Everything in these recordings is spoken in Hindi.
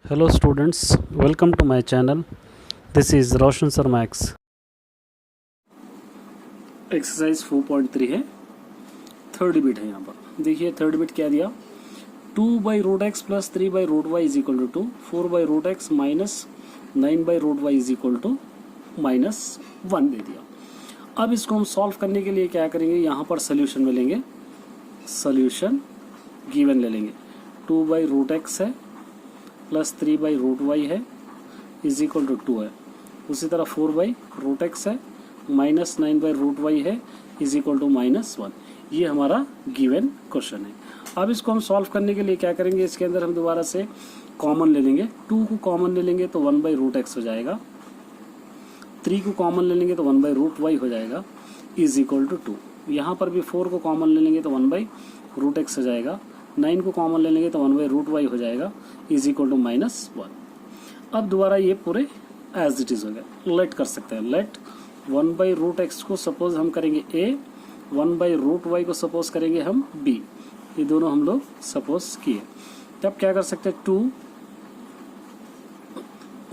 Hello students, welcome to my channel. This is Roshan Sir Max. Exercise 4.3 है, थर्ड बिट है। यहाँ पर देखिए थर्ड बिट क्या दिया, 2/√x plus 3/√y is equal to 2, 4/√x minus 9/√y is equal to -1 दे दिया। अब इसको हम सॉल्व करने के लिए क्या करेंगे, यहाँ पर सोल्यूशन में लेंगे, सोल्यूशन गिवन ले लेंगे। 2/√x है प्लस 3/√y है इज इक्वल टू 2 है। उसी तरह 4/√x है माइनस 9/√y है इज इक्वल टू -1। ये हमारा गिवन क्वेश्चन है। अब इसको हम सॉल्व करने के लिए क्या करेंगे, इसके अंदर हम दोबारा से कॉमन ले लेंगे। 2 को कॉमन ले लेंगे तो 1/√x हो जाएगा, 3 को कॉमन ले लेंगे तो 1/√y हो जाएगा इज इक्वल टू 2। यहाँ पर भी 4 को कॉमन ले लेंगे तो 1/√x हो जाएगा, 9 को कॉमन ले लेंगे तो 1/√y हो जाएगा इज इक्वल टू -1। अब दोबारा ये पूरे एज इट इज हो गया। लेट कर सकते हैं, लेट 1/√x को सपोज हम करेंगे a, 1/√y को सपोज करेंगे हम b। ये दोनों हम लोग सपोज किए। तब क्या कर सकते हैं, 2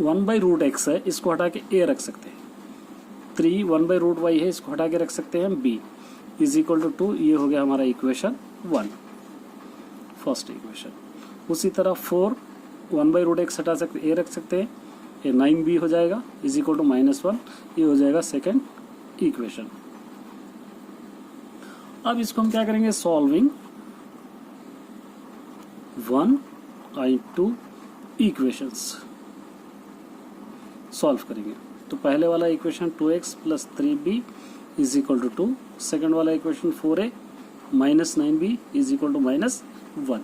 1/√x है, इसको हटा के a रख सकते हैं। 3 1/√y है, इसको हटा के रख सकते हैं हम b इज इक्वल टू 2। ये हो गया हमारा इक्वेशन 1, फर्स्ट इक्वेशन। उसी तरह 4 1/√x हटा सकते, a रख सकते हैं, ये 9b हो जाएगा इज इक्वल टू -1। ये हो जाएगा सेकंड इक्वेशन। अब इसको हम क्या करेंगे, सॉल्विंग 1 और 2 इक्वेशंस सॉल्व करेंगे। तो पहले वाला equation 2x plus 3b is equal to 2, second वाला equation 4a minus 9b is equal to -1।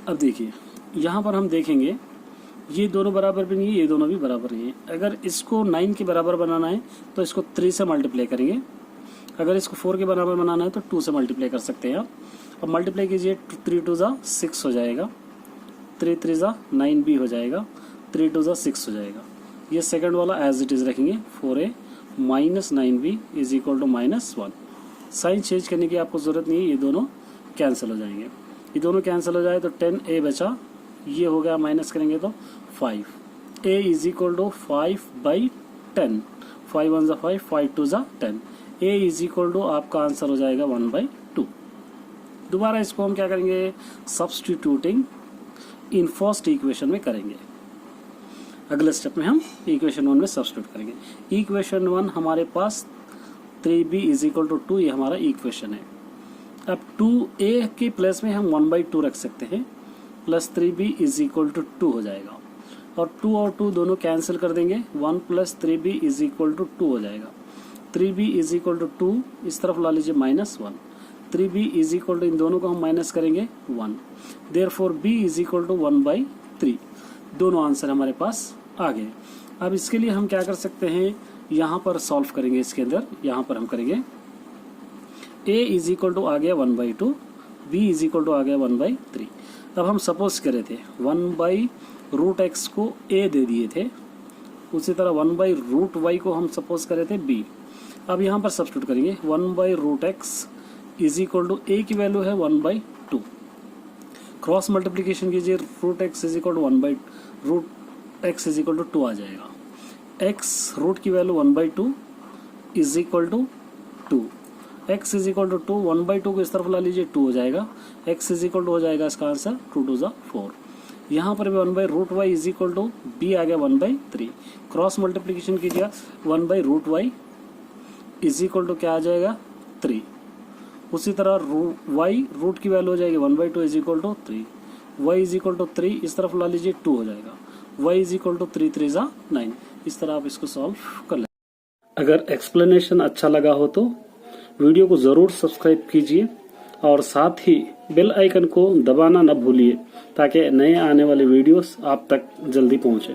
अब देखिए यहाँ पर हम देखेंगे ये दोनों बराबर भी नहीं है, ये दोनों भी बराबर नहीं है। अगर इसको 9 के बराबर बनाना है तो इसको 3 से मल्टीप्लाई करेंगे, अगर इसको 4 के बराबर बनाना है तो 2 से मल्टीप्लाई कर सकते हैं आप। अब मल्टीप्लाई कीजिए, 3 2 ज़ा 6 हो जाएगा, 3 3 ज़ा 9b हो जाएगा, 3 2 ज़ा 6 हो जाएगा। ये सेकंड वाला एज इट इज रखेंगे, 4a minus 9b is equal to -1। Sign change करने की आपको जरूरत नहीं है, ये दोनों कैंसिल हो जाएंगे। ये दोनों कैंसिल हो जाए तो 10a बचा, ये हो गया माइनस करेंगे तो 5। a इज इक्वल टू 5/10, 5 1 ज़ा 5, 5 2 ज़ा 10। a इज इक्वल टू आपका आंसर हो जाएगा 1/2। दोबारा इसको हम क्या करेंगे, सब्स्टिट्यूटिंग इन फर्स्ट इक्वेशन में करेंगे। अगले स्टेप में हम इक्वेशन 1 में सब्स्टिट्यूट करेंगे। इक्वेशन 1 हमारे पास 3b इज इक्वल टू 2, ये हमारा इक्वेशन है। अब 2a के प्लेस में हम 1/2 रख सकते हैं, plus 3b is equal to 2 हो जाएगा। और 2 और 2 दोनों कैंसिल कर देंगे, 1 plus 3b is equal to 2 हो जाएगा। 3b इज इक्वल टू 2, इस तरफ ला लीजिए -1। 3b इज इक्वल टू, इन दोनों को हम माइनस करेंगे 1, therefore b is equal to 1/3। दोनों आंसर हमारे पास आ गए। अब इसके लिए हम क्या कर सकते हैं, यहाँ पर सॉल्व करेंगे। इसके अंदर यहाँ पर हम करेंगे a इज इक्वल टू आ गया 1/2, b इज इक्वल टू आ गया 1/3। अब हम सपोज करे थे 1/√x को a दे दिए थे, उसी तरह 1/√y को हम सपोज करे थे b। अब यहाँ पर सब्स्टिट्यूट करेंगे, 1/√x is equal to a की वैल्यू है 1/2, क्रॉस मल्टीप्लीकेशन कीजिए, √x is equal to 1/√x is equal to 2 आ जाएगा। x रूट की वैल्यू 1/2 is equal to 2, x is equal to 2, 1/2 को इस तरफ ला लीजिए, 2 हो जाएगा। x इज इक्वल टू हो जाएगा इसका आंसर 2 2 ज़ा 4। यहाँ पर भी 1/√y is equal to b आ गया 1/3, क्रॉस मल्टीप्लीकेशन कीजिए, 1/√y इज इक्वल टू क्या आ जाएगा 3। उसी तरह y रूट की वैल्यू हो जाएगी 1/2 is equal to 3, y is equal to 3 इस तरफ ला लीजिए, 2 हो जाएगा। y इज इक्वल टू 3 3 ज़ा 9। इस तरह आप इसको सॉल्व कर लें। अगर एक्सप्लेनेशन अच्छा लगा हो तो वीडियो को ज़रूर सब्सक्राइब कीजिए और साथ ही बेल आइकन को दबाना न भूलिए ताकि नए आने वाले वीडियोस आप तक जल्दी पहुंचे।